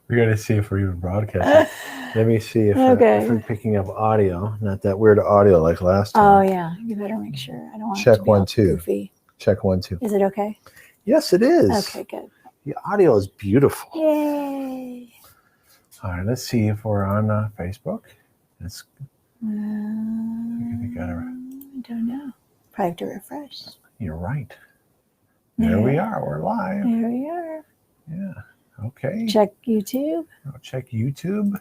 We got to see if we're even broadcasting. Let me see if we're picking up audio. Not that weird audio like last time. Oh, yeah. You better make sure. I don't want Check it to be 1 2. Goofy. Check 1 2. Is it okay? Yes, it is. Okay, good. The audio is beautiful. Yay. All right, let's see if we're on Facebook. I don't know. Probably have to refresh. You're right. There we are. We're live. There we are. Yeah. Okay. Check YouTube. I'll check YouTube.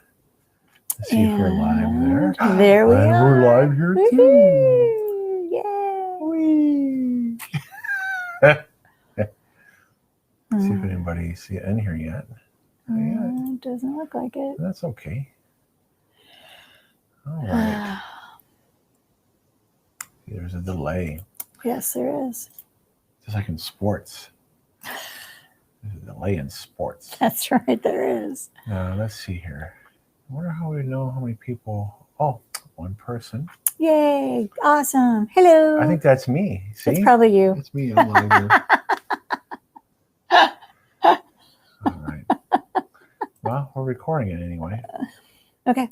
Let's see if we're live there. There we are. We're live here too. Yay. See if anybody's in here yet. It doesn't look like it. That's okay. All right. There's a delay. Yes, there is. Just like in sports. There's a delay in sports. That's right, there is. Let's see here. I wonder how we know how many people. Oh, one person. Yay. Awesome. Hello. I think that's me. See? It's probably you. It's me. I'm live here. All right. Well, we're recording it anyway. Okay.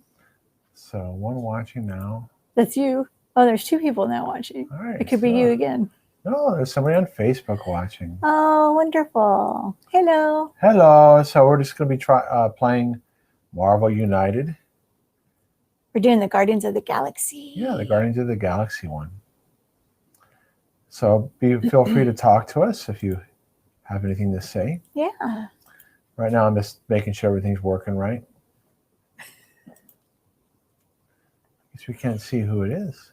So one watching now. That's you. Oh, there's two people now watching. All right. It could be you again. No, there's somebody on Facebook watching. Oh, wonderful. Hello. Hello. So we're just going to be playing Marvel United. We're doing the Guardians of the Galaxy. Yeah, the Guardians of the Galaxy one. So feel free to talk to us if you have anything to say. Yeah. Right now, I'm just making sure everything's working right. Guess we can't see who it is.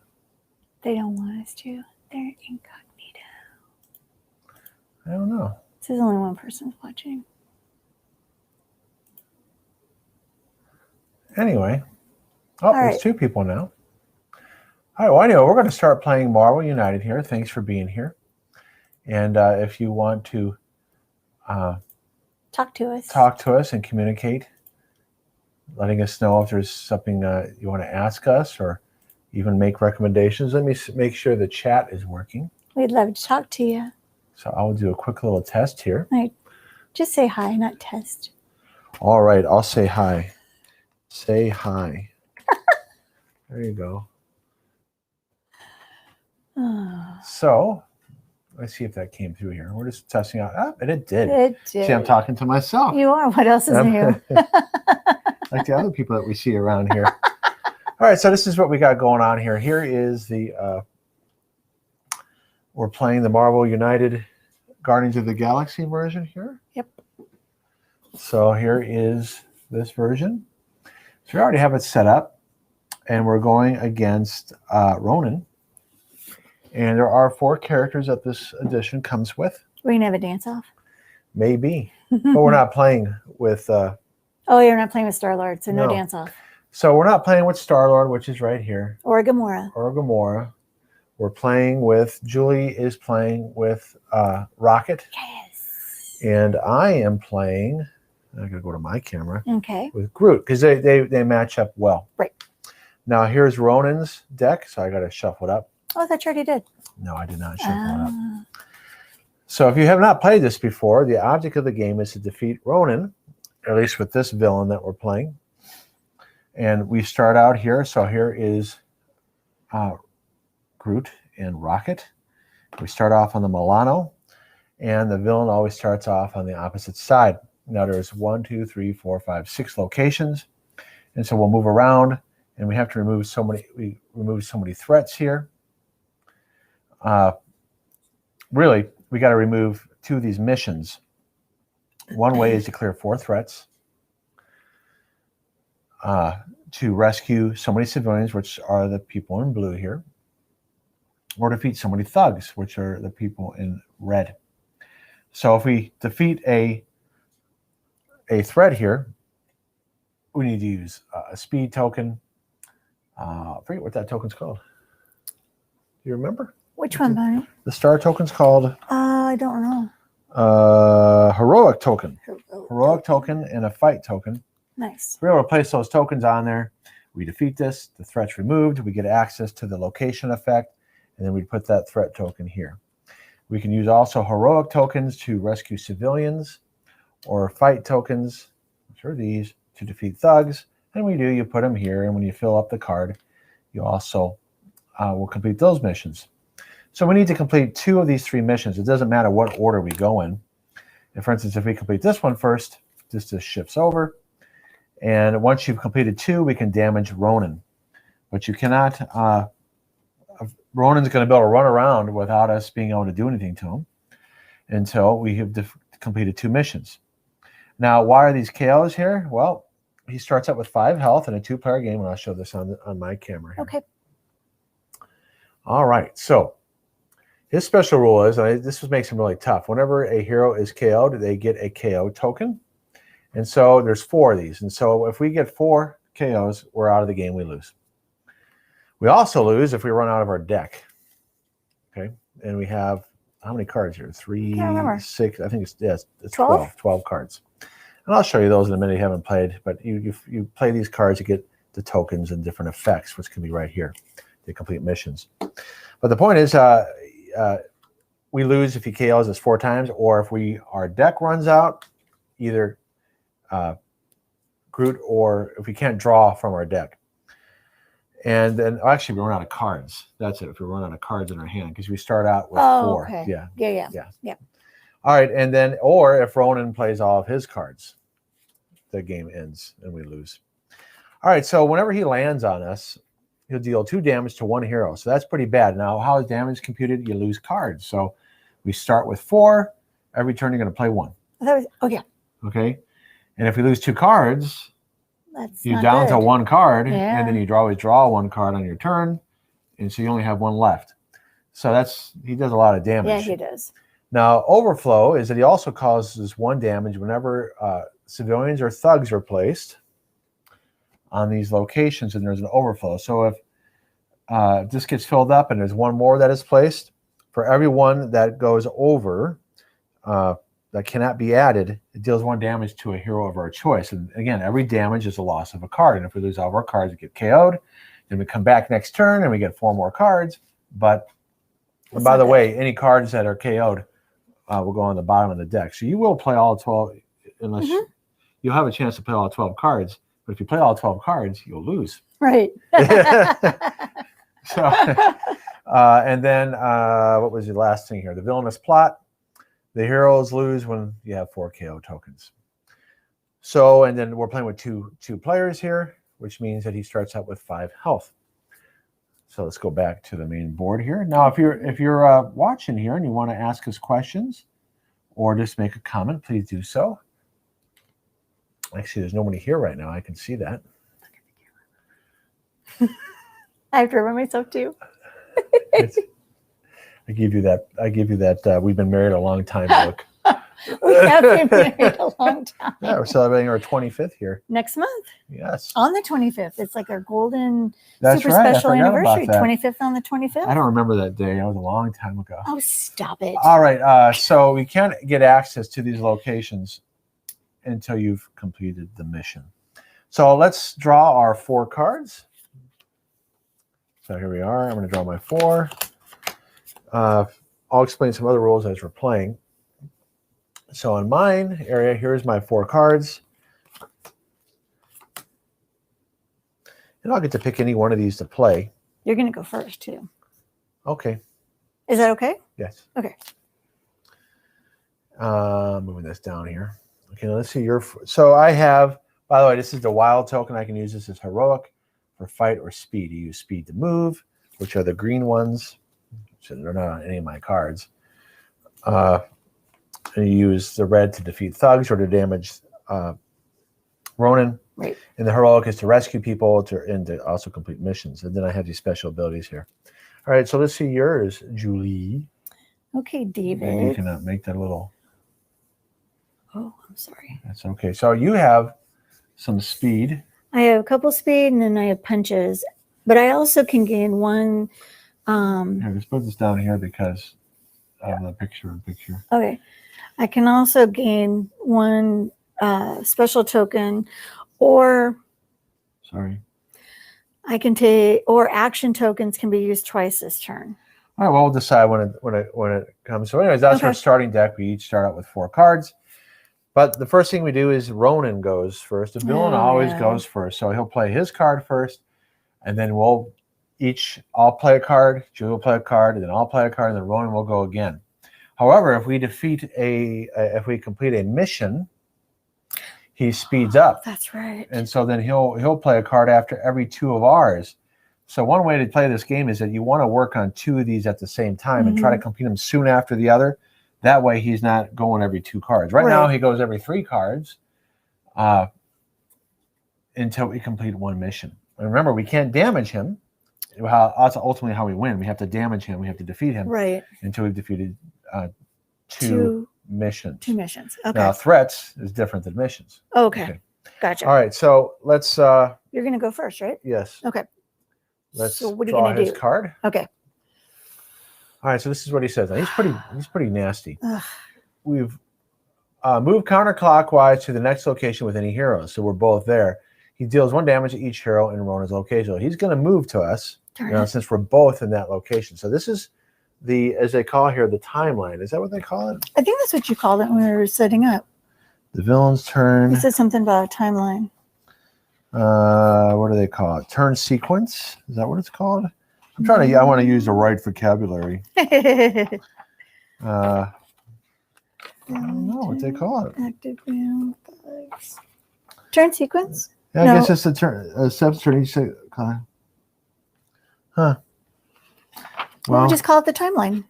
They don't want us to. They're incognito. I don't know. There's only one person watching. Anyway. Oh, All there's right. two people now. All right, well, anyway, we're going to start playing Marvel United here. Thanks for being here. And if you want to talk to us and communicate, letting us know if there's something you want to ask us or even make recommendations. Let me make sure the chat is working. We'd love to talk to you. So I'll do a quick little test here. Right. Just say hi, not test. All right, I'll say hi. Say hi. There you go. So let's see if that came through here. We're just testing out. And it did. It did. See, I'm talking to myself. You are. What else is new? Like the other people that we see around here. All right, so this is what we got going on here. Here is the, we're playing the Marvel United Guardians of the Galaxy version here. Yep. So here is this version. So we already have it set up, and we're going against Ronan. And there are 4 characters that this edition comes with. We're going to have a dance-off? Maybe. But we're not playing with... oh, you're not playing with Star-Lord, so no dance-off. So we're not playing with Star-Lord, which is right here. Or Gamora. We're playing with... Julie is playing with Rocket. Yes. And I am playing... I got to go to my camera. Okay. With Groot, because they match up well. Right. Now, here's Ronan's deck, so I got to shuffle it up. Oh, I thought you already did. No, I did not shuffle it up. So if you have not played this before, the object of the game is to defeat Ronan, at least with this villain that we're playing. And we start out here. So here is Groot and Rocket. We start off on the Milano, and the villain always starts off on the opposite side. Now there's 1, 2, 3, 4, 5, 6 locations. And so we'll move around, and we have to remove so many threats here. Really, we got to remove 2 of these missions. One way is to clear 4 threats, to rescue so many civilians, which are the people in blue here, or defeat so many thugs, which are the people in red. So if we defeat a threat here, we need to use a speed token. I forget what that token's called. Do you remember? Which one, Bonnie? The star token's called... I don't know. Heroic token. Heroic token and a fight token. Nice. We're able to place those tokens on there. We defeat this. The threat's removed. We get access to the location effect. And then we put that threat token here. We can use also heroic tokens to rescue civilians, or fight tokens, or these to defeat thugs. And when you do, you put them here. And when you fill up the card, you also will complete those missions. So we need to complete 2 of these 3 missions. It doesn't matter what order we go in. And for instance, if we complete this one first, this just shifts over. And once you've completed 2, we can damage Ronan. But you cannot, Ronan's going to be able to run around without us being able to do anything to him until we have completed 2 missions. Now, why are these KOs here? Well, he starts out with 5 health in a 2-player game, and I'll show this on my camera here. Okay. All right, so his special rule is, and this makes him really tough, whenever a hero is KO'd, they get a KO token. And so there's 4 of these. And so if we get 4 KOs, we're out of the game, we lose. We also lose if we run out of our deck. Okay, and we have, how many cards here? 3, 6, I think it's 12 cards. And I'll show you those in a minute if you haven't played. But you play these cards, you get the tokens and different effects, which can be right here. They complete missions. But the point is, we lose if he KOs us 4 times, or if our deck runs out, either Groot, or if we can't draw from our deck. And then actually we run out of cards. That's it. If we run out of cards in our hand, because we start out with 4. Okay. Yeah. All right, and then, or if Ronan plays all of his cards, the game ends and we lose. All right, so whenever he lands on us, he'll deal 2 damage to 1 hero. So that's pretty bad. Now, how is damage computed? You lose cards. So we start with 4. Every turn you're going to play 1. Okay. Okay. And if we lose 2 cards, That's you're not down good. to 1 card, Yeah. and then you'd always draw 1 card on your turn, and so you only have 1 left. So he does a lot of damage. Yeah, he does. Now, overflow is that he also causes 1 damage whenever civilians or thugs are placed on these locations, and there's an overflow. So if this gets filled up and there's 1 more that is placed, for every 1 that goes over, that cannot be added, it deals 1 damage to a hero of our choice. And again, every damage is a loss of a card. And if we lose all of our cards, we get KO'd. Then we come back next turn and we get 4 more cards. But by the way, any cards that are KO'd will go on the bottom of the deck. So you will play all 12, unless you'll have a chance to play all 12 cards. But if you play all 12 cards, you'll lose. Right. So, and then what was the last thing here? The villainous plot. The heroes lose when you have 4 KO tokens. So, and then we're playing with two players here, which means that he starts out with 5 health. So let's go back to the main board here. Now, if you're watching here and you want to ask us questions or just make a comment, please do so. Actually, there's nobody here right now. I can see that. I have to remind myself too. I give you that we've been married a long time look. We have been married a long time. Yeah, we're celebrating our 25th here. Next month. Yes. On the 25th. It's like our golden That's super right. special I forgot about anniversary. that. 25th on the 25th. I don't remember that day. That was a long time ago. Oh, stop it. All right. So we can't get access to these locations until you've completed the mission. So let's draw our 4 cards. So here we are. I'm going to draw my 4. I'll explain some other rules as we're playing. So in mine area, here's my 4 cards. And I'll get to pick any one of these to play. You're going to go first too. Okay. Is that okay? Yes. Okay. Moving this down here. Okay, now let's see your. So I have, by the way, this is the wild token. I can use this as heroic for fight or speed. You use speed to move, which are the green ones. So they're not on any of my cards. And you use the red to defeat thugs or to damage Ronan. Right. And the heroic is to rescue people and to also complete missions. And then I have these special abilities here. All right, so let's see yours, Julie. Okay, David. Maybe you can make that a little. Oh, I'm sorry. That's okay. So you have some speed. I have a couple speed and then I have punches. But I also can gain 1. Here, let's put this down here because of the picture. Okay. I can also gain 1 special token, or sorry. I can take, or action tokens can be used twice this turn. All right, well, we'll decide when it comes. So anyways, that's our starting deck. We each start out with 4 cards. But the first thing we do is Ronan goes first. The villain always goes first. So he'll play his card first, and then I'll play a card, Julie will play a card, and then I'll play a card, and then Ronan will go again. However, if we complete a mission, he speeds up. That's right. And so then he'll play a card after every 2 of ours. So one way to play this game is that you want to work on 2 of these at the same time and try to complete them soon after the other. That way he's not going every 2 cards. Right now he goes every 3 cards until we complete 1 mission. And remember, we can't damage him. That's ultimately how we win. We have to damage him. We have to defeat him until we've defeated 2 missions. 2 missions. Okay. Now, threats is different than missions. Okay. Gotcha. All right. So let's. You're going to go first, right? Yes. Okay. Let's what are you draw gonna his do? card. Okay. All right. So this is what he says. Now, he's pretty nasty. We've moved counterclockwise to the next location with any heroes. So we're both there. He deals 1 damage to each hero in Rona's location. So he's going to move to us since we're both in that location. So this is as they call here, the timeline. Is that what they call it? I think that's what you called it when we were setting up. The villain's turn. You said something about a timeline. What do they call it? Turn sequence? Is that what it's called? I want to use the right vocabulary. I don't know what they call it. Active round bugs. Turn sequence? Yeah, I guess it's a turn. Steps turn each. Huh. Well, we'll just call it the timeline.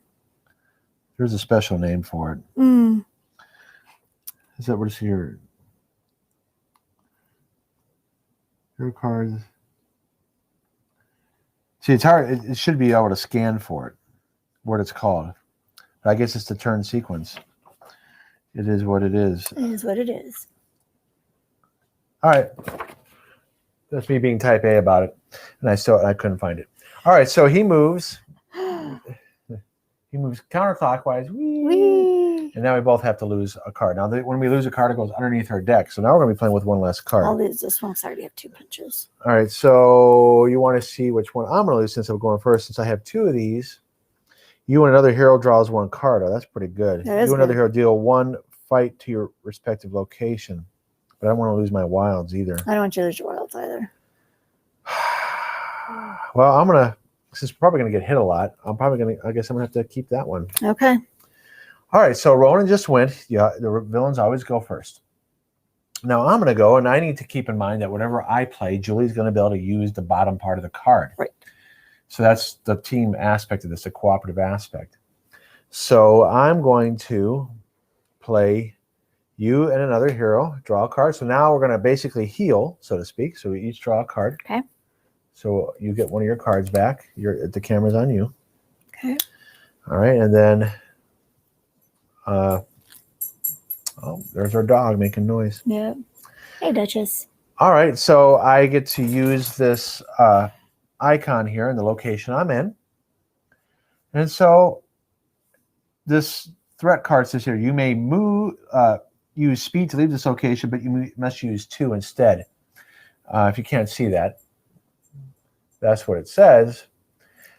There's a special name for it. Is that what it's here? Your cards. See, it's hard. It should be able to scan for it, what it's called. But I guess it's the turn sequence. It is what it is. It is what it is. All right. That's me being type A about it. And I couldn't find it. All right, so he moves. He moves counterclockwise. Whee! And now we both have to lose a card. Now, when we lose a card, it goes underneath our deck. So now we're going to be playing with 1 less card. I'll lose this one because I already have 2 punches. All right, so you want to see which one I'm going to lose since I'm going first. Since I have 2 of these, you and another hero draws 1 card. Oh, that's pretty good. You and another hero deal 1 fight to your respective location. But I don't want to lose my wilds either. I don't want you to lose your wilds either. Well, since we're probably going to get hit a lot, I guess I'm going to have to keep that one. Okay. All right, so Ronan just went. Yeah, the villains always go first. Now I'm going to go, and I need to keep in mind that whatever I play, Julie's going to be able to use the bottom part of the card. Right. So that's the team aspect of this, the cooperative aspect. So I'm going to play you and another hero, draw a card. So now we're going to basically heal, so to speak. So we each draw a card. Okay. So you get 1 of your cards back. The camera's on you. Okay. All right, and then, there's our dog making noise. Yeah. Hey, Duchess. All right, so I get to use this icon here in the location I'm in. And so this threat card says here, you may use speed to leave this location, but you must use 2 instead. If you can't see that, that's what it says.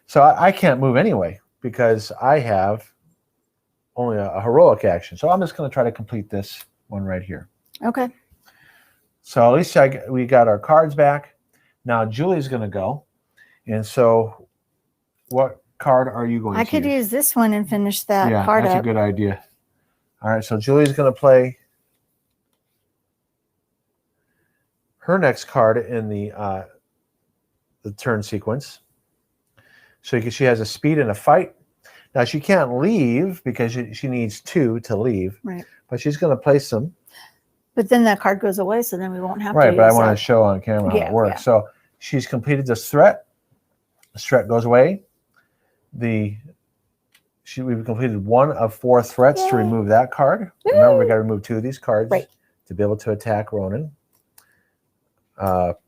So I can't move anyway because I have only a heroic action. So I'm just going to try to complete this one right here. Okay. So at least we got our cards back. Now Julie's going to go. And so what card are you going to use? I could use this one and finish that card up. Yeah, that's a good idea. All right, so Julie's going to play her next card in the turn sequence. So she has a speed and a fight. Now she can't leave because she needs 2 to leave. Right. But she's going to place them. But then that card goes away, so then we won't have to. Right, but I want to show on camera how it works. Yeah. So she's completed this threat. The threat goes away. We've completed 1 of 4 threats to remove that card. Woo! Remember, we got to remove 2 of these cards to be able to attack Ronan. So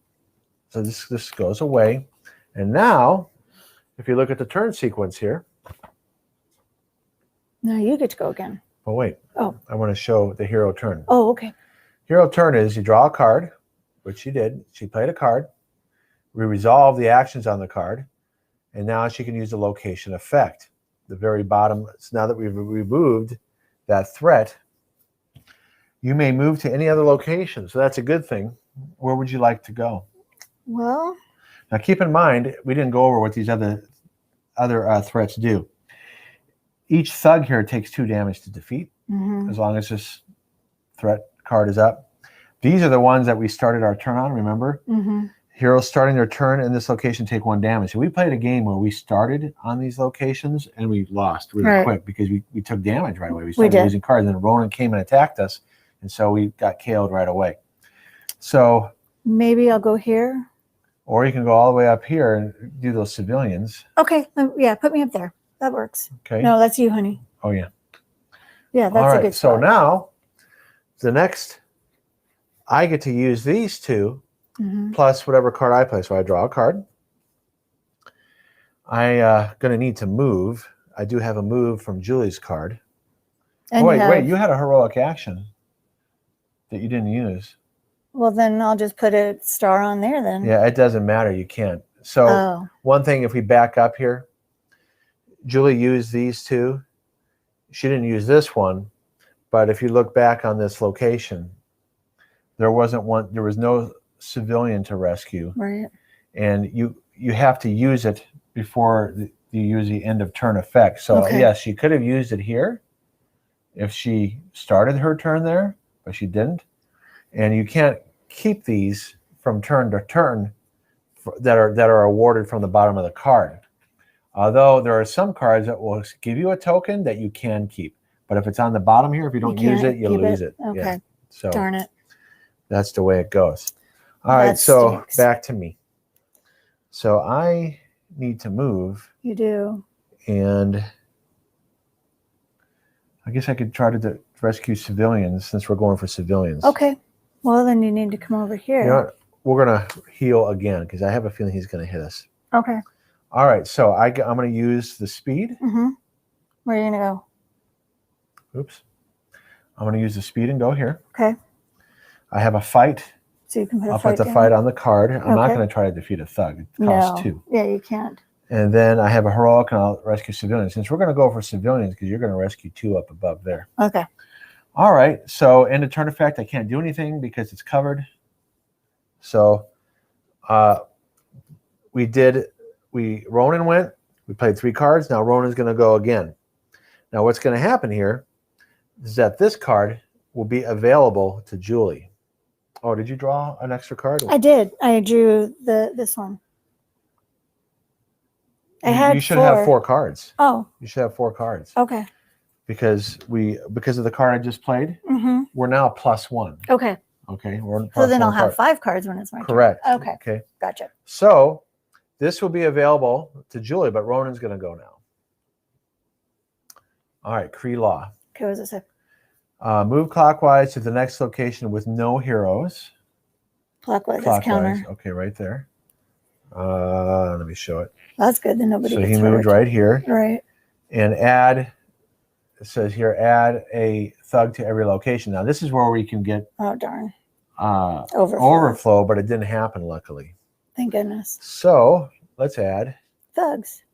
this goes away. And now, if you look at the turn sequence here. Now you get to go again. Oh, wait. Oh. I want to show the hero turn. Oh, okay. Hero turn is you draw a card, which she did. She played a card. We resolve the actions on the card. And now she can use the location effect. The very bottom, so now that we've removed that threat, You may move to any other location, so that's a good thing. Where would you like to go? Well, Now, keep in mind, we didn't go over what these other threats do. Each thug here takes 2 damage to defeat, as long as this threat card is up. These are the ones that we started our turn on, remember? Heroes starting their turn in this location take 1 damage. So we played a game where we started on these locations and we lost really quick because we took damage right away. We started losing cards, and then Ronan came and attacked us, and so we got KO'd right away. So maybe I'll go here. Or you can go all the way up here and do those civilians. Okay, yeah, put me up there. That works. Okay. No, that's you, honey. Oh, yeah. Yeah, that's a good spot. So now, the next, I get to use these 2 plus whatever card I play. So I draw a card. I'm going to need to move. I do have a move from Julie's card. And wait, you had a heroic action that you didn't use. Well, then I'll just put a star on there then. Yeah, it doesn't matter. You can't. So one thing, if we back up here, Julie used these 2. She didn't use this one, but if you look back on this location, there was no civilian to rescue. Right. And you have to use it before you use the end of turn effect. So yes, she could have used it here if she started her turn there, but she didn't. And you can't keep these from turn to turn that are awarded from the bottom of the card. Although there are some cards that will give you a token that you can keep. But if it's on the bottom here, if you don't use it, you lose it. Okay. Yeah. So darn it. That's the way it goes. All right, so back to me. So I need to move. You do. And I guess I could try to rescue civilians since we're going for civilians. Okay. Well, then you need to come over here. You know what? We're going to heal again because I have a feeling he's going to hit us. Okay. All right, so I'm going to use the speed. Where are you going to go? Oops. I'm going to use the speed and go here. Okay. I have a fight. So you can put a I'll fight put the fight on the card. I'm not going to try to defeat a thug. It costs 2. Yeah, you can't. And then I have a heroic, and I'll rescue civilians. Since we're going to go for civilians, because you're going to rescue 2 up above there. Okay. All right. So end of turn effect, I can't do anything because it's covered. So Ronan went. We played 3 cards. Now Ronan's going to go again. Now what's going to happen here is that this card will be available to Julie. Oh, did you draw an extra card? I did. I drew this one. You should have 4 cards. Oh. You should have 4 cards. Okay. Because of the card I just played, we're now +1. Okay. Okay. We're so then I'll have 5 cards when it's my turn. Correct. Okay. Okay. Gotcha. So this will be available to Julie, but Ronan's going to go now. All right. Cree Law. Okay. What does it say? Move clockwise to the next location with no heroes. Clockwise. Counter. Okay, right there. Let me show it. That's good. Then nobody gets he hurt. moved right here. Right. And add, it says here, add a thug to every location. Now, this is where we can get darn. Overflow, but it didn't happen, luckily. Thank goodness. So let's add thugs.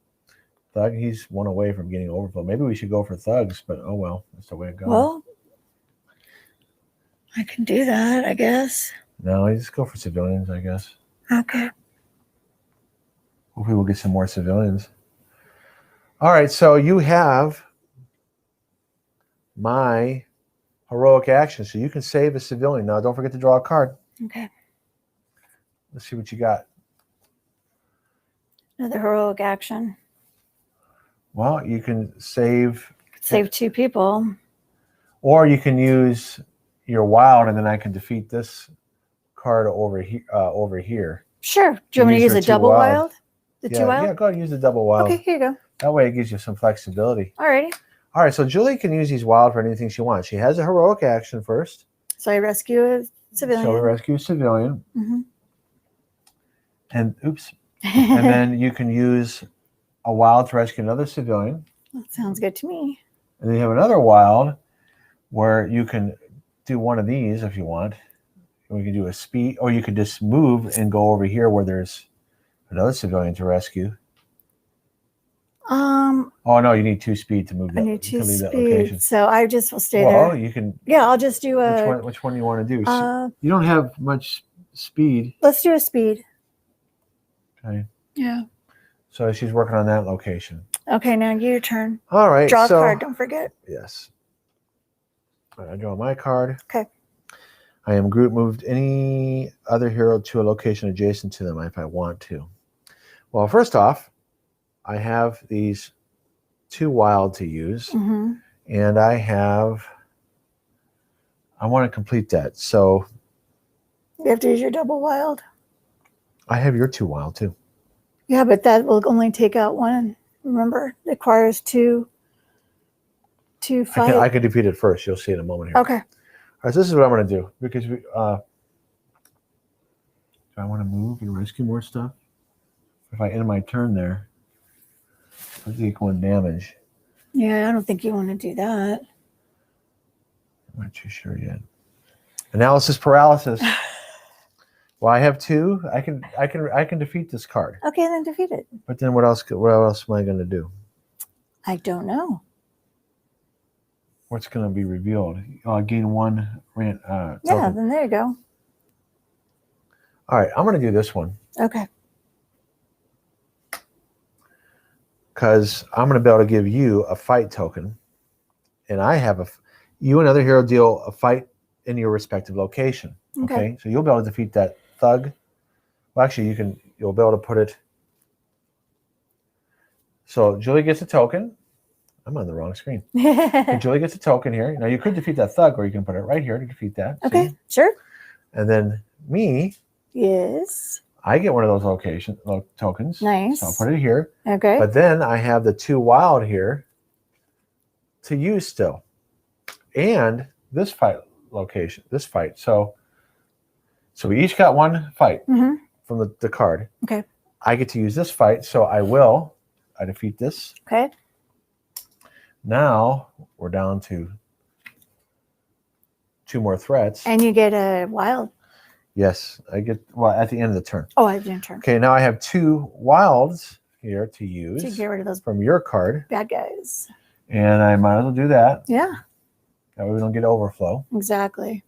Thug, he's 1 away from getting overflow. Maybe we should go for thugs, but oh well, that's the way it goes. Well, I can do that, I guess. No, you just go for civilians, I guess. Okay. Hopefully we'll get some more civilians. All right, so you have my heroic action, so you can save a civilian. Now, don't forget to draw a card. Okay. Let's see what you got. Another heroic action. Well, you can save 2 people. Or you can use your wild, and then I can defeat this card over here. Sure. Do you want me to use a double wild? The 2 wild? Yeah, go ahead and use the double wild. Okay, here you go. That way it gives you some flexibility. Alrighty. All right, so Julie can use these wild for anything she wants. She has a heroic action first. So I rescue a civilian. So we rescue a civilian. And oops. And then you can use a wild to rescue another civilian. That sounds good to me. And then you have another wild where you can do one of these if you want. We can do a speed, or you could just move and go over here where there's another civilian to rescue. Oh no, you need 2 speed to move I that. need To 2 leave that speed, location. so I just will stay Well, there. you can. Yeah, I'll just do a. Which one do you want to do? Uh, You don't have much speed. let's do a speed. Okay. Yeah. So she's working on that location. Okay, now your turn. All right. Draw a so, card. Don't forget. Yes. All right, I draw my card. Okay. I am group moved any other hero to a location adjacent to them if I want to. Well, first off, I have these 2 wild to use, Mm-hmm. and I want to complete that. So You have to use your double wild. I have your 2 wild too. Yeah, but that will only take out 1. Remember, it requires 2 fight. I can defeat it first. You'll see in a moment here. Okay. All right, so this is what I'm going to do because do I want to move and rescue more stuff? If I end my turn there, I take 1 damage. Yeah, I don't think you want to do that. I'm not too sure yet. Analysis paralysis. Well, I have 2. I can defeat this card. Okay, then defeat it. But then what else am I going to do? I don't know. What's going to be revealed? Gain 1 rant. Yeah, token. then there you go. All right, I'm going to do this one Okay. because I'm going to be able to give you a fight token, and I have you and other hero deal a fight in your respective location. Okay. So you'll be able to defeat that thug. Well, actually, you'll be able to put it. So Julie gets a token. I'm on the wrong screen. So Julie gets a token here. Now you could defeat that thug, or you can put it right here to defeat that. Okay, see? sure. And then me, Yes. I get one of those tokens. Nice. So I'll put it here. Okay. But then I have the 2 wild here to use still. And this fight location, this fight. So we each got 1 fight from the card. Okay. I get to use this fight, so I defeat this. Okay. Now we're down to 2 more threats. And you get a wild. Yes, I get, at the end of the turn. Oh, I have your turn. Okay, now I have 2 wilds here to use To get rid of those from your card. bad guys. And I might as well do that. Yeah, That way we don't get overflow. exactly.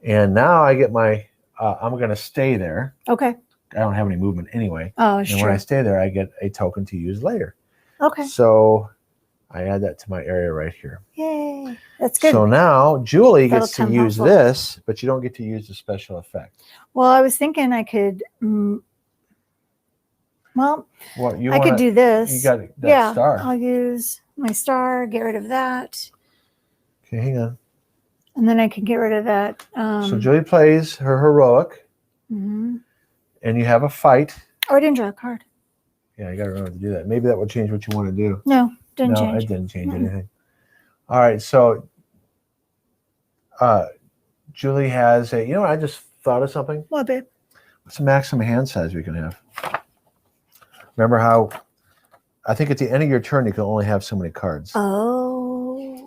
And now I get my, I'm going to stay there. Okay. I don't have any movement anyway. Oh, And sure. when I stay there, I get a token to use later. Okay. So I add that to my area right here. Yay. That's good. So now Julie That'll gets to come use helpful. this, but you don't get to use the special effect. Well, I was thinking I could, What I could do this. You got that star. I'll use my star, get rid of that. Okay, hang on. And then I can get rid of that. So Julie plays her heroic, mhm. and you have a fight. Oh, I didn't draw a card. Yeah, you got to remember to do that. Maybe that will change what you want to do. No, didn't No, change. it didn't change Mm-mm. anything. All right, so Julie has a, I just thought of something. What, babe? What's the maximum hand size we can have? Remember how, I think at the end of your turn, you can only have so many cards. Oh.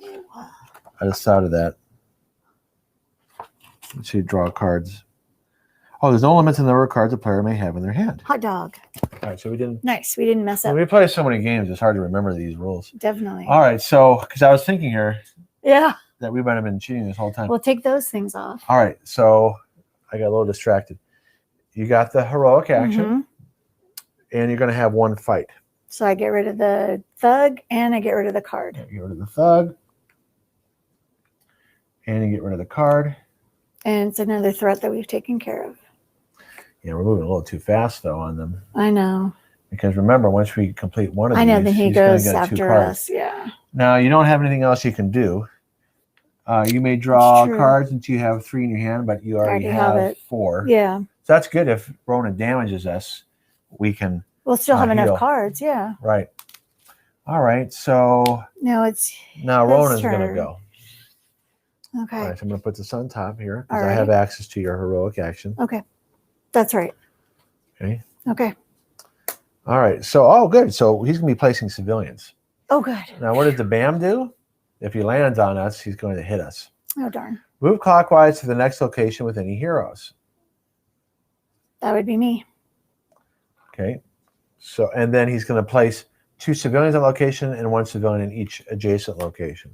I just thought of that. Let's see, draw cards. Oh, there's no limits in the number of cards a player may have in their hand. Hot dog. All right, so we didn't. Nice. We didn't mess up. When we play so many games, it's hard to remember these rules. Definitely. All right, so because I was thinking here Yeah. that we might have been cheating this whole time. We'll take those things off. All right, so I got a little distracted. You got the heroic action, Mhm. and you're going to have 1 fight. So I get rid of the thug and I get rid of the card. You get rid of the thug, and you get rid of the card. And it's another threat that we've taken care of. Yeah, we're moving a little too fast though on them I know. because remember, once we complete one of I these, know. Then he he's gonna goes get 2 after cards. us. Yeah. Now you don't have anything else you can do. You may draw That's true. cards until you have 3 in your hand, but you already have it. 4. Yeah. So that's good. If Ronan damages us, we can. We'll still have heal. enough cards. Yeah. Right. All right. So No, it's now his Ronan's going to turn. go. okay. All right. So I'm going to put this on top here because All I have right. access to your heroic action. Okay. That's right. Okay. Okay. All right. So, good. So he's going to be placing civilians. Oh, good. Now, what does the BAM do? If he lands on us, he's going to hit us. Oh, darn. Move clockwise to the next location with any heroes. That would be me. Okay. So, and then he's going to place 2 civilians on location and 1 civilian in each adjacent location.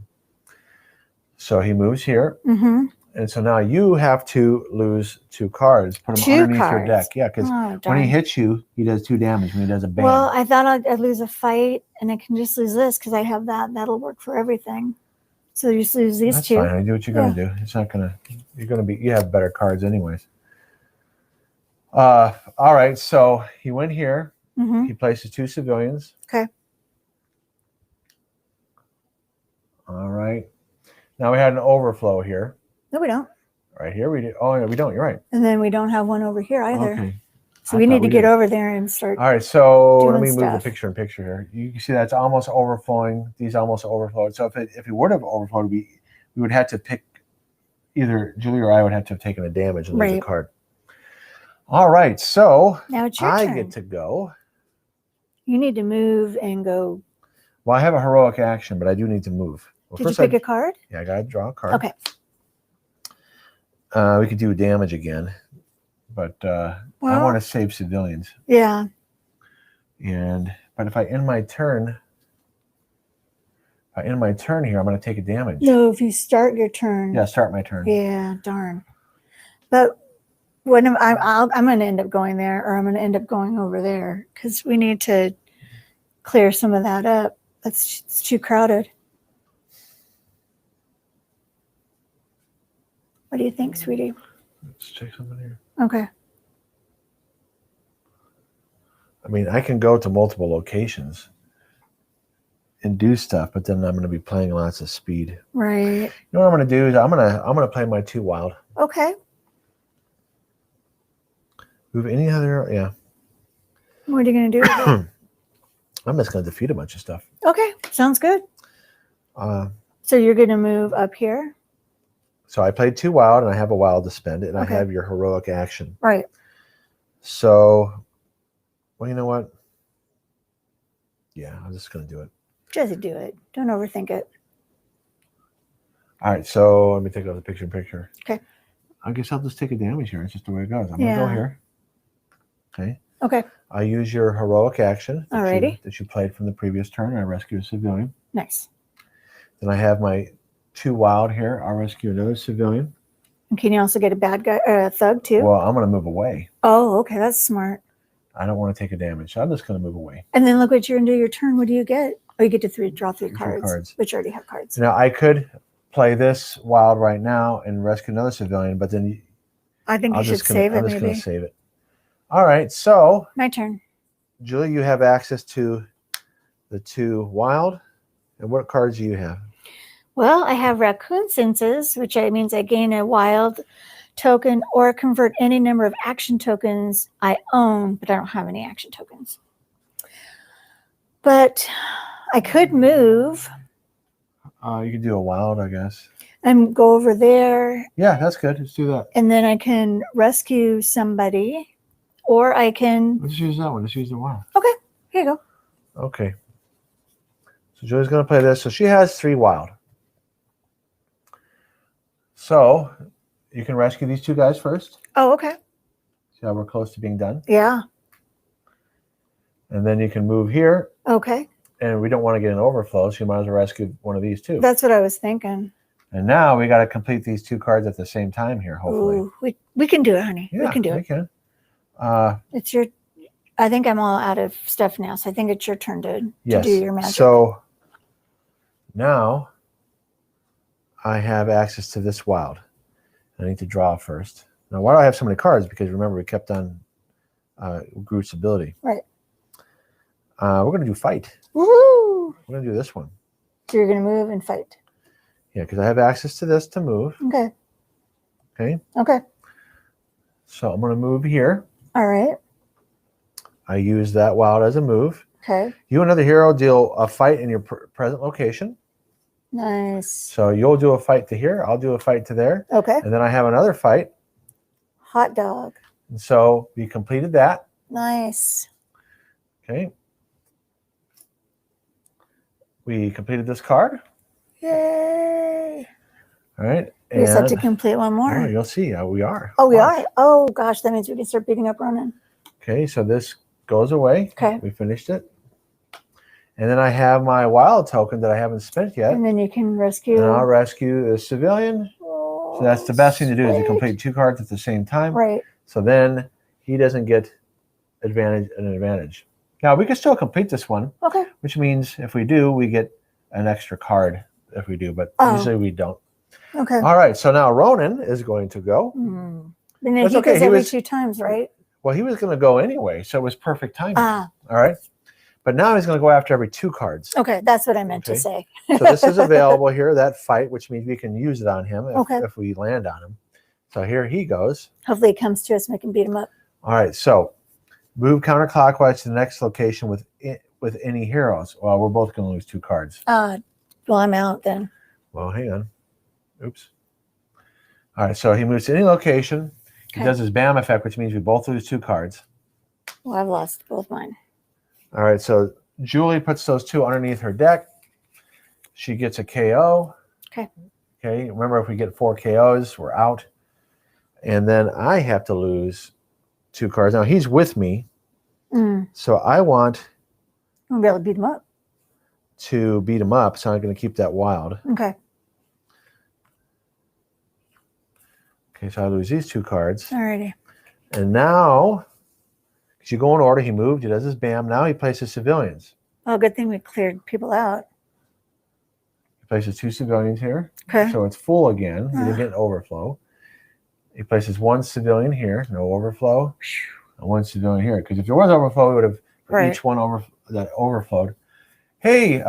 So he moves here. Mm-hmm. And so now you have to lose 2 cards. Put them 2 underneath cards. your deck. Yeah, because Oh, when he darn. hits you, he does 2 damage. When he does a bang. Well, I thought I'd lose a fight, and I can just lose this because I have that. That'll work for everything. So you just lose these That's 2. fine. I do what you're going to do. It's not going to. You're going to be. You have better cards anyways. All right. So he went here. Mm-hmm. He places 2 civilians. Okay. All right. Now we had an overflow here. No, we don't. Right here we do. Oh, yeah, we don't. You're right. And then we don't have one over here either. Okay. So we need to get over there and start. All right. So let doing me move the stuff. picture in picture here. You can see that's almost overflowing. These almost overflowed. So if it would have overflowed, we would have to pick either Julie or I would have to have taken a damage and lose a Right. card. All right. So Now it's your I turn. get to go. You need to move and go. Well, I have a heroic action, but I do need to move. Well, Did you first pick a card? Yeah, I got to draw a card. Okay. We could do damage again, but I Well, want to save civilians. yeah. But if I end my turn, here, I'm going to take a damage. No, if you start your turn. Yeah, start my turn. Yeah, darn. But when I'm going to end up going there, or I'm going to end up going over there because we need to clear some of that up. It's too crowded. What do you think, sweetie? Let's check something here. Okay. I mean, I can go to multiple locations and do stuff, but then I'm going to be playing lots of speed. Right. You know what I'm going to do is I'm going to play my 2 wild. Okay. Move any other, yeah. What are you going to do? I'm just going to defeat a bunch of stuff. Okay. Sounds good. So you're going to move up here? So I played 2 wild, and I have a wild to spend it, and Okay. I have your heroic action. Right. So, well, you know what? Yeah, I'm just going to do it. Just do it. Don't overthink it. All right, so let me take out the picture. Okay. I guess I'll just take a damage here. It's just the way it goes. I'm going to go Yeah. here. Okay. Okay. I use your heroic action Alrighty. that you played from the previous turn. I rescue a civilian. Nice. Then I have my 2 wild here. I'll rescue another civilian. And can you also get a bad guy, a thug too? Well, I'm going to move away. Oh, okay. That's smart. I don't want to take a damage, so I'm just going to move away. And then look what you're going to do your turn. What do you get? Oh, you get to draw 3 Three cards, cards. but you already have cards. Now, I could play this wild right now and rescue another civilian, but then I think you should save it I'm just going maybe. to save it. All right, so My turn. Julie, you have access to the 2 wild. And what cards do you have? Well, I have raccoon senses, which means I gain a wild token or convert any number of action tokens I own, but I don't have any action tokens. But I could move You could do a wild, I guess. and go over there, Yeah, that's good. Let's do that. and then I can rescue somebody, or I can. Let's use that one. Let's use the wild. Here you go. Okay. So Julie's going to play this. So she has 3 wild. So you can rescue these 2 guys first. Oh, okay. See how we're close to being done. Yeah. And then you can move here. Okay. And we don't want to get an overflow, so you might as well rescue one of these 2. That's what I was thinking. And now we got to complete these 2 cards at the same time here, hopefully. Ooh, we can do it, honey. Yeah, we can do we it. can. It's your. I think I'm all out of stuff now, so I think it's your turn to Yes. do your magic. So now I have access to this wild. I need to draw first. Now, why do I have so many cards? Because remember, we kept on Groot's ability. Right. We're going to do fight. Woohoo! We're going to do this one. So you're going to move and fight. Yeah, because I have access to this to move. Okay. Okay. Okay. So I'm going to move here. All right. I use that wild as a move. Okay. You and another hero deal a fight in your present location. Nice. So you'll do a fight to here. I'll do a fight to there. Okay. And then I have another fight. Hot dog. And so we completed that. Nice. Okay. We completed this card. Yay. All right. We just have to And complete one more. oh, you'll see how we are. Oh, we Watch. are. Oh, gosh. That means we can start beating up Ronan. Okay. So this goes away. Okay. We finished it. And then I have my wild token that I haven't spent yet. And then you can rescue. And I'll rescue a civilian. Oh, So that's the best thing to do is you sweet. complete 2 cards at the same time. Right. So then he doesn't get an advantage. Now we can still complete this one. Okay. Which means if we do, we get an extra card if we do, but usually we don't. Okay. All right. So now Ronan is going to go. And then That's he okay. goes every 2 times, right? Well, he was going to go anyway, so it was perfect timing. Ah. All right. But now he's going to go after every 2 cards. Okay, that's what I meant to say. So this is available here, that fight, which means we can use it on him if we land on him. So here he goes. Hopefully he comes to us and we can beat him up. All right, so move counterclockwise to the next location with any heroes. Well, we're both going to lose 2 cards. Well, I'm out then. Well, hang on. Oops. All right, so he moves to any location. He does his BAM effect, which means we both lose 2 cards. Well, I've lost both mine. All right, so Julie puts those 2 underneath her deck. She gets a KO. Okay. Okay, remember if we get 4 KOs, we're out. And then I have to lose 2 cards. Now he's with me. So I want I'll be able to beat him up. to beat him up, so I'm going to keep that wild. Okay. Okay, so I lose these 2 cards. Alrighty. And now, because you go in order, he moved, he does his BAM. Now he places civilians. Oh, good thing we cleared people out. He places 2 civilians here. Okay. So it's full again. He didn't get an overflow. He places 1 civilian here, no overflow. And 1 civilian here. Because if there was overflow, we would have each one that overflowed. Hey,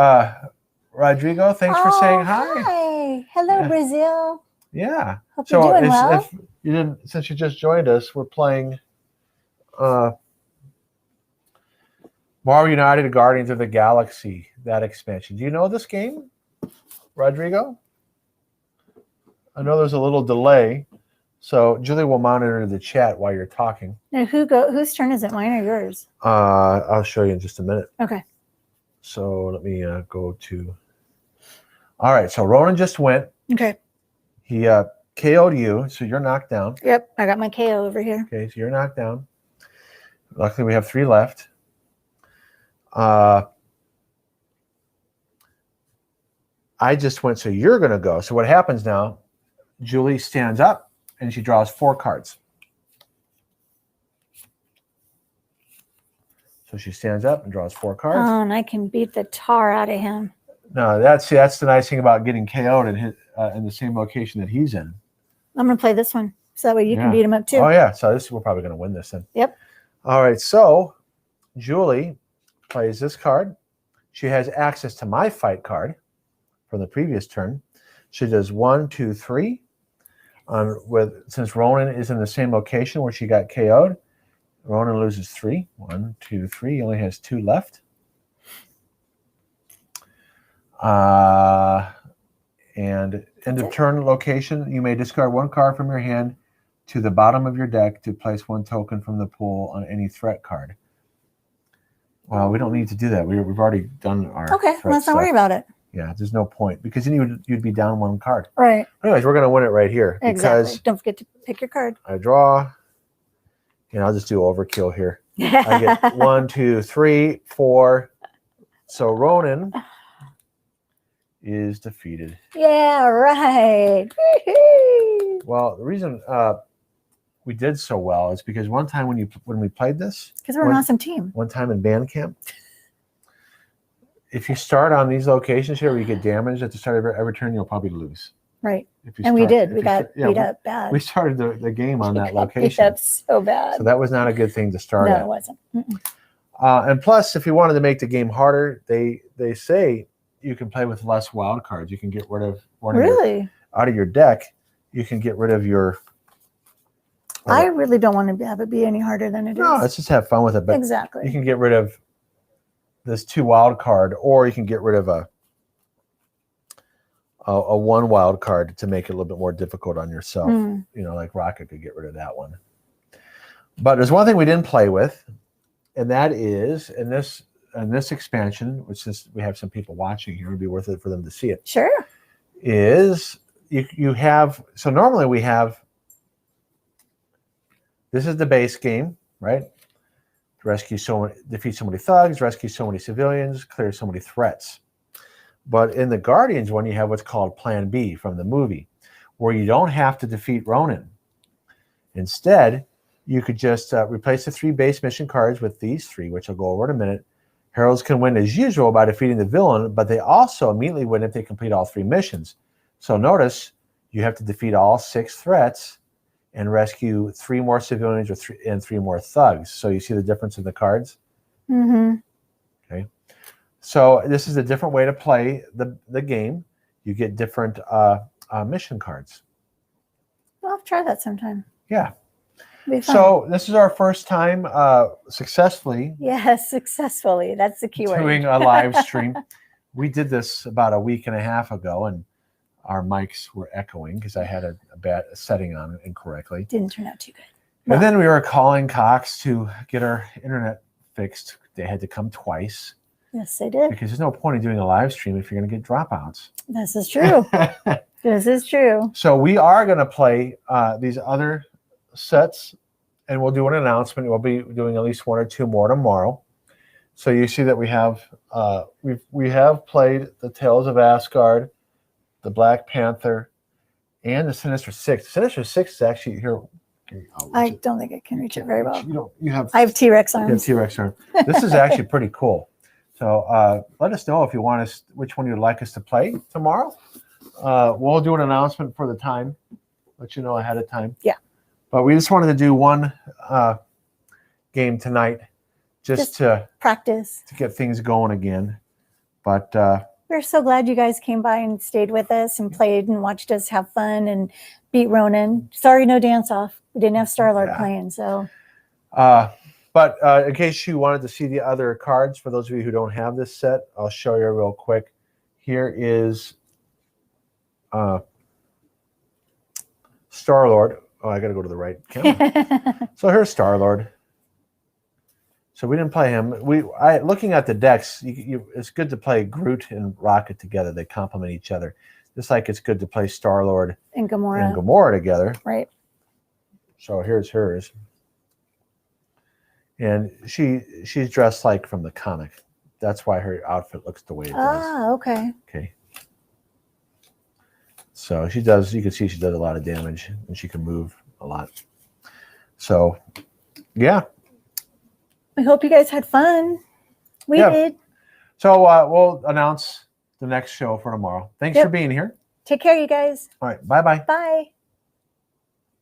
Rodrigo, thanks for saying hi. Hi. Hello, Brazil. Yeah. Hope you're doing well. If you didn't, since you just joined us, we're playing Marvel United Guardians of the Galaxy, that expansion. Do you know this game, Rodrigo? I know there's a little delay, so Julie will monitor the chat while you're talking. Now, whose turn is it? Mine or yours? I'll show you in just a minute. Okay. So let me go to. All right, so Ronan just went. Okay. He KO'd you, so you're knocked down. Yep, I got my KO over here. Okay, so you're knocked down. Luckily, we have 3 left. I just went, so you're going to go. So what happens now, Julie stands up, and she draws 4 cards. So she stands up and draws 4 cards. Oh, and I can beat the tar out of him. No, that's the nice thing about getting KO'd in the same location that he's in. I'm going to play this one, so that way you can beat him up too. Oh, yeah. So we're probably going to win this then. Yep. All right. So Julie plays this card. She has access to my fight card from the previous turn. She does 1, 2, 3. Since Ronan is in the same location where she got KO'd, Ronan loses 3. 1, 2, 3. He only has 2 left. And end of turn location, you may discard 1 card from your hand to the bottom of your deck to place 1 token from the pool on any threat card. Well, we don't need to do that. We've already done our Okay, let's not worry about it. Yeah, there's no point because then you'd be down 1 card. Right. Anyways, we're going to win it right here. Exactly. Because don't forget to pick your card. I draw, and I'll just do overkill here. I get 1, 2, 3, 4. So Ronan is defeated. Yeah, right. Well, the reason we did so well is because one time when we played this, because we're an awesome team. One time in band camp, if you start on these locations here where you get damaged at the start of every turn, you'll probably lose. Right. We did. We got beat up bad. We started the game on that location. Beat up so bad. So that was not a good thing to start at. No, it wasn't. And plus, if you wanted to make the game harder, they say you can play with less wild cards. You can get rid of one out of your deck. You can get rid of your. I really don't want to have it be any harder than it is. No, let's just have fun with it. But exactly. You can get rid of this 2 wild card, or you can get rid of a 1 wild card to make it a little bit more difficult on yourself. You know, like Rocket could get rid of that one. But there's one thing we didn't play with, and that is in this expansion, which is we have some people watching here, it'd be worth it for them to see it. Sure. Is you have, so normally we have, this is the base game, right? defeat so many thugs, rescue so many civilians, clear so many threats. But in the Guardians one, you have what's called Plan B from the movie, where you don't have to defeat Ronan. Instead, you could just replace the 3 base mission cards with these 3, which I'll go over in a minute. Heroes can win as usual by defeating the villain, but they also immediately win if they complete all 3 missions. So notice you have to defeat all 6 threats and rescue 3 more civilians and 3 more thugs. So you see the difference in the cards? Mm-hmm. Okay. So this is a different way to play the game. You get different mission cards. Well, I'll try that sometime. Yeah. It'll be fun. So this is our first time successfully. Yes, successfully. That's the key word. Doing a live stream. We did this about a week and a half ago, and our mics were echoing because I had a bad setting on it incorrectly. Didn't turn out too good. And then we were calling Cox to get our internet fixed. They had to come twice. Yes, they did. Because there's no point in doing a live stream if you're going to get dropouts. This is true. This is true. So we are going to play these other sets, and we'll do an announcement. We'll be doing at least 1 or 2 more tomorrow. So you see that we have played the Tales of Asgard, the Black Panther, and the Sinister Six. Sinister Six is actually here. I don't think I can reach it very well. I have T-Rex You have arms. T-Rex arm. This is actually pretty cool. So let us know if you want us, which one you'd like us to play tomorrow. We'll do an announcement for the time, let you know ahead of time. Yeah. But we just wanted to do one game tonight, just to practice, to get things going again. But we're so glad you guys came by and stayed with us and played and watched us have fun and beat Ronan. Sorry, no dance off. We didn't have Star-Lord playing, so. But in case you wanted to see the other cards, for those of you who don't have this set, I'll show you real quick. Here is Star-Lord. Oh, I got to go to the right camera. So here's Star-Lord. So we didn't play him. Looking at the decks, it's good to play Groot and Rocket together. They complement each other. Just like it's good to play Star-Lord and Gamora. Together. Right. So here's hers. And she's dressed like from the comic. That's why her outfit looks the way it does. Ah, okay. Okay. So she does, you can see she does a lot of damage and she can move a lot. So, yeah. We hope you guys had fun. We did. So we'll announce the next show for tomorrow. Thanks for being here. Take care, you guys. All right. Bye-bye. Bye.